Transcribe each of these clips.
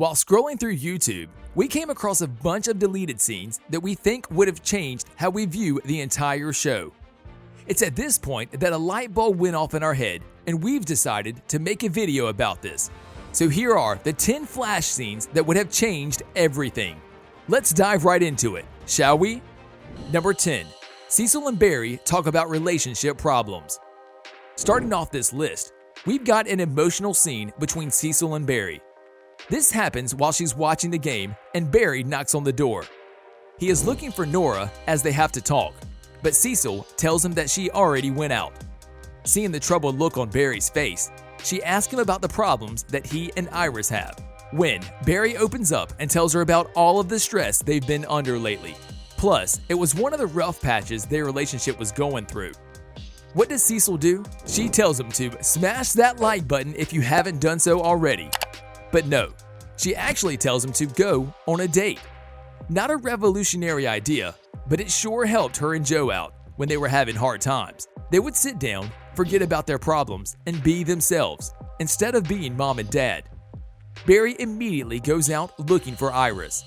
While scrolling through YouTube, we came across a bunch of deleted scenes that we think would have changed how we view the entire show. It's at this point that a light bulb went off in our head, and we've decided to make a video about this. So here are the 10 flash scenes that would have changed everything. Let's dive right into it, shall we? Number 10. Cecile and Barry talk about relationship problems. Starting off this list, we've got an emotional scene between Cecile and Barry. This happens while she's watching the game and Barry knocks on the door. He is looking for Nora as they have to talk, but Cecile tells him that she already went out. Seeing the troubled look on Barry's face, she asks him about the problems that he and Iris have. When Barry opens up and tells her about all of the stress they've been under lately. Plus, it was one of the rough patches their relationship was going through. What does Cecile do? She tells him to smash that like button if you haven't done so already. But no, she actually tells him to go on a date. Not a revolutionary idea, but it sure helped her and Joe out when they were having hard times. They would sit down, forget about their problems, and be themselves, instead of being mom and dad. Barry immediately goes out looking for Iris.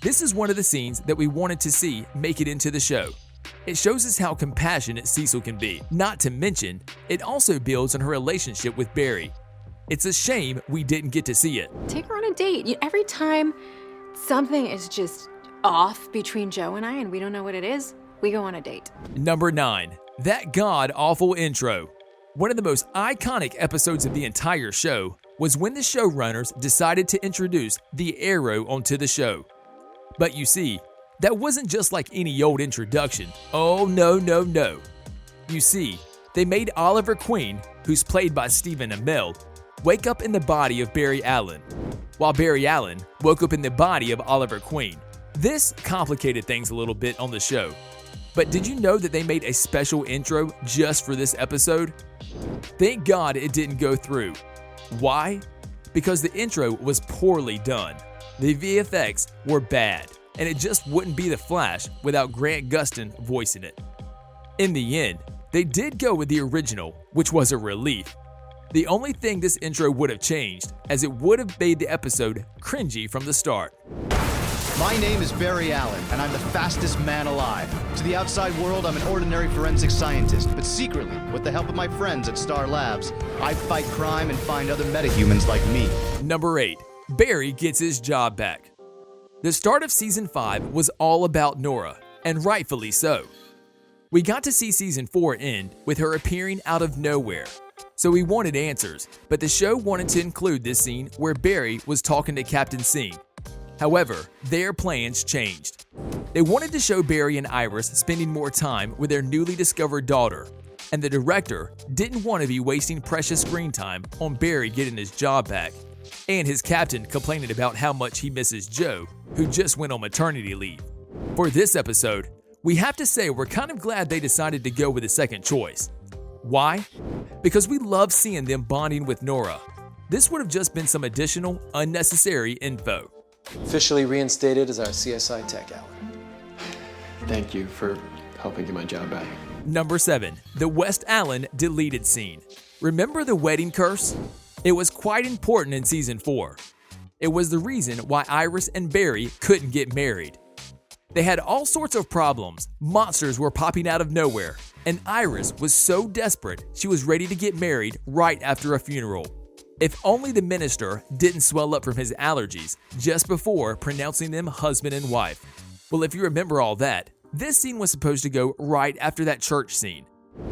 This is one of the scenes that we wanted to see make it into the show. It shows us how compassionate Cecile can be. Not to mention, it also builds on her relationship with Barry. It's a shame we didn't get to see it. Take her on a date. Every time something is just off between Joe and I and we don't know what it is, we go on a date. Number 9. That god-awful intro. One of the most iconic episodes of the entire show was when the showrunners decided to introduce the arrow onto the show. But you see, that wasn't just like any old introduction. Oh no. You see, they made Oliver Queen, who's played by Stephen Amell, wake up in the body of Barry Allen, while Barry Allen woke up in the body of Oliver Queen. This complicated things a little bit on the show. But did you know that they made a special intro just for this episode? Thank God it didn't go through. Why? Because the intro was poorly done. The VFX were bad, and it just wouldn't be The Flash without Grant Gustin voicing it. In the end, they did go with the original, which was a relief. The only thing this intro would have changed, as it would have made the episode cringy from the start. My name is Barry Allen, and I'm the fastest man alive. To the outside world, I'm an ordinary forensic scientist, but secretly, with the help of my friends at Star Labs, I fight crime and find other metahumans like me. Number 8. Barry gets his job back. The start of Season 5 was all about Nora, and rightfully so. We got to see Season 4 end with her appearing out of nowhere. So we wanted answers, but the show wanted to include this scene where Barry was talking to Captain Singh. However, their plans changed. They wanted to show Barry and Iris spending more time with their newly discovered daughter, and the director didn't want to be wasting precious screen time on Barry getting his job back, and his captain complaining about how much he misses Joe, who just went on maternity leave. For this episode, we have to say we're kind of glad they decided to go with a second choice. Why? Because we love seeing them bonding with Nora. This would have just been some additional, unnecessary info. Officially reinstated as our CSI tech, Alan. Thank you for helping get my job back. Number 7. The West Allen deleted scene. Remember the wedding curse? It was quite important in Season 4. It was the reason why Iris and Barry couldn't get married. They had all sorts of problems, monsters were popping out of nowhere, and Iris was so desperate she was ready to get married right after a funeral. If only the minister didn't swell up from his allergies just before pronouncing them husband and wife. Well, if you remember all that, this scene was supposed to go right after that church scene.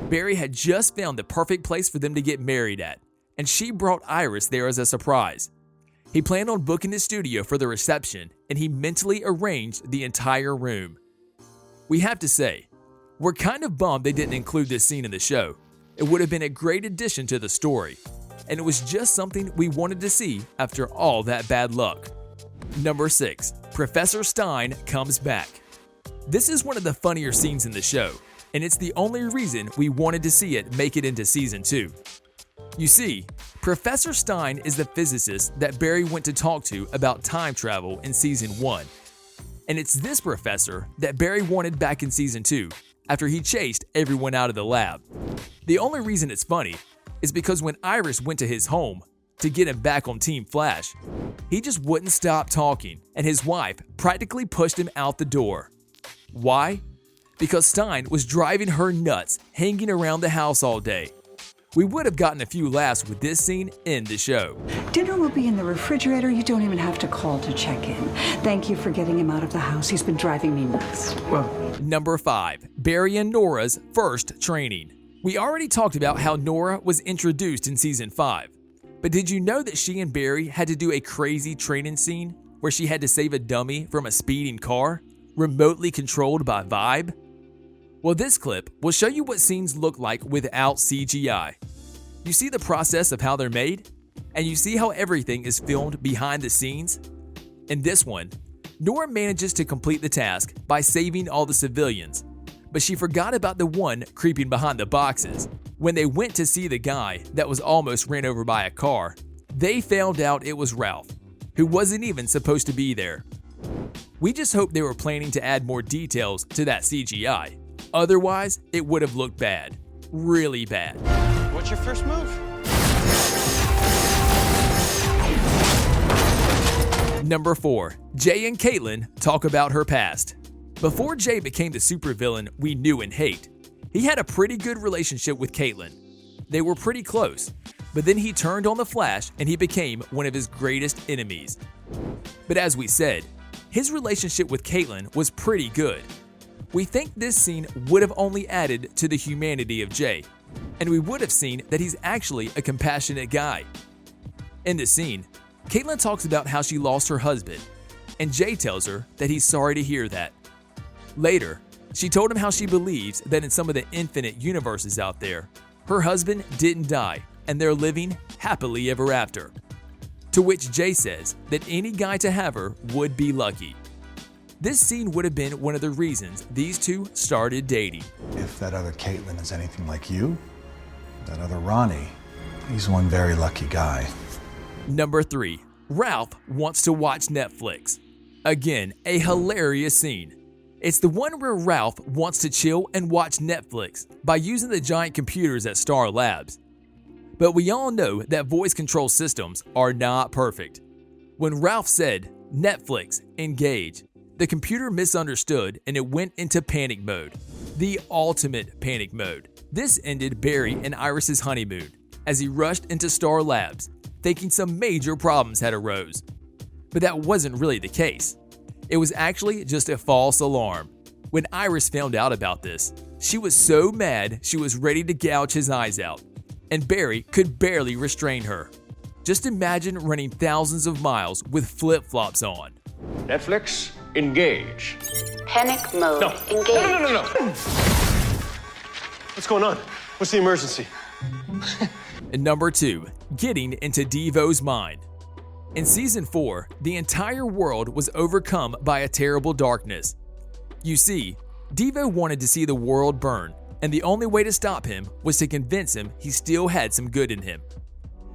Barry had just found the perfect place for them to get married at, and she brought Iris there as a surprise. He planned on booking the studio for the reception, and he mentally arranged the entire room. We have to say, we're kind of bummed they didn't include this scene in the show. It would have been a great addition to the story, and it was just something we wanted to see after all that bad luck. Number 6. Professor Stein comes back. This is one of the funnier scenes in the show, and it's the only reason we wanted to see it make it into Season 2. You see, Professor Stein is the physicist that Barry went to talk to about time travel in Season 1. And it's this professor that Barry wanted back in Season 2 after he chased everyone out of the lab. The only reason it's funny is because when Iris went to his home, to get him back on Team Flash. He just wouldn't stop talking, and his wife practically pushed him out the door. Why? Because Stein was driving her nuts, hanging around the house all day. We would have gotten a few laughs with this scene in the show. Dinner will be in the refrigerator. You don't even have to call to check in. Thank you for getting him out of the house. He's been driving me nuts. Number 5. Barry and Nora's first training. We already talked about how Nora was introduced in Season 5. But did you know that she and Barry had to do a crazy training scene where she had to save a dummy from a speeding car, remotely controlled by Vibe? Well, this clip will show you what scenes look like without CGI. You see the process of how they're made? And you see how everything is filmed behind the scenes? In this one, Nora manages to complete the task by saving all the civilians, but she forgot about the one creeping behind the boxes. When they went to see the guy that was almost ran over by a car, they found out it was Ralph, who wasn't even supposed to be there. We just hope they were planning to add more details to that CGI. Otherwise, it would have looked bad. Really bad. What's your first move? Number 4. Jay and Caitlin talk about her past. Before Jay became the supervillain we knew and hate, he had a pretty good relationship with Caitlin. They were pretty close, but then he turned on the Flash and he became one of his greatest enemies. But as we said, his relationship with Caitlin was pretty good. We think this scene would have only added to the humanity of Jay, and we would have seen that he's actually a compassionate guy. In the scene, Caitlin talks about how she lost her husband, and Jay tells her that he's sorry to hear that. Later, she told him how she believes that in some of the infinite universes out there, her husband didn't die and they're living happily ever after. To which Jay says that any guy to have her would be lucky. This scene would have been one of the reasons these two started dating. If that other Caitlin is anything like you, that other Ronnie, he's one very lucky guy. Number 3. Ralph wants to watch Netflix. Again, a hilarious scene. It's the one where Ralph wants to chill and watch Netflix by using the giant computers at Star Labs. But we all know that voice control systems are not perfect. When Ralph said, "Netflix, engage," the computer misunderstood and it went into panic mode. The ultimate panic mode. This ended Barry and Iris's honeymoon as he rushed into Star Labs, thinking some major problems had arose. But that wasn't really the case. It was actually just a false alarm. When Iris found out about this, she was so mad she was ready to gouge his eyes out, and Barry could barely restrain her. Just imagine running thousands of miles with flip-flops on. Netflix, engage. Panic mode. No. Engage. No. What's going on? What's the emergency? And number 2, getting into Devoe's mind. In Season 4, the entire world was overcome by a terrible darkness. You see, Devoe wanted to see the world burn, and the only way to stop him was to convince him he still had some good in him.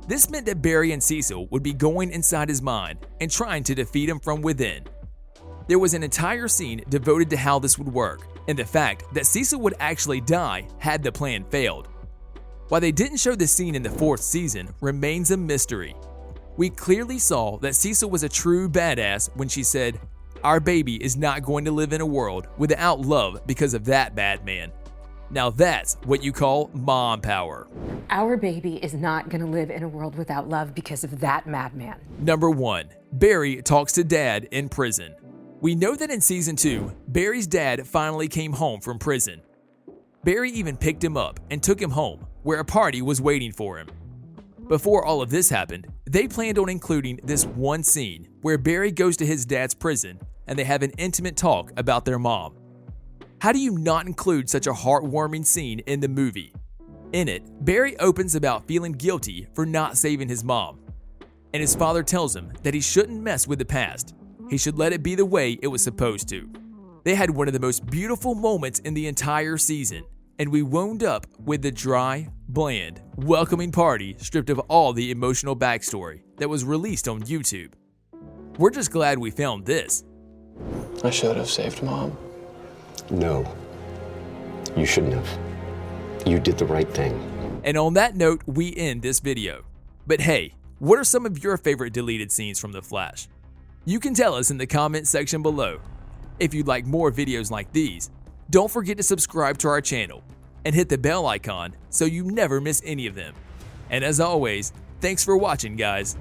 This meant that Barry and Cecile would be going inside his mind and trying to defeat him from within. There was an entire scene devoted to how this would work, and the fact that Cecile would actually die had the plan failed. While they didn't show the scene in the 4th season remains a mystery. We clearly saw that Cecile was a true badass when she said, "Our baby is not going to live in a world without love because of that bad man." Now that's what you call mom power. Our baby is not going to live in a world without love because of that madman. Number 1, Barry talks to Dad in prison. We know that in Season 2, Barry's dad finally came home from prison. Barry even picked him up and took him home, where a party was waiting for him. Before all of this happened, they planned on including this one scene where Barry goes to his dad's prison and they have an intimate talk about their mom. How do you not include such a heartwarming scene in the movie? In it, Barry opens about feeling guilty for not saving his mom, and his father tells him that he shouldn't mess with the past. He should let it be the way it was supposed to. They had one of the most beautiful moments in the entire season, and we wound up with the dry, bland, welcoming party stripped of all the emotional backstory that was released on YouTube. We're just glad we filmed this. I should have saved Mom. No. You shouldn't have. You did the right thing. And on that note, we end this video. But hey, What are some of your favorite deleted scenes from The Flash? You can tell us in the comments section below. If you'd like more videos like these, don't forget to subscribe to our channel and hit the bell icon so you never miss any of them. And as always, thanks for watching, guys.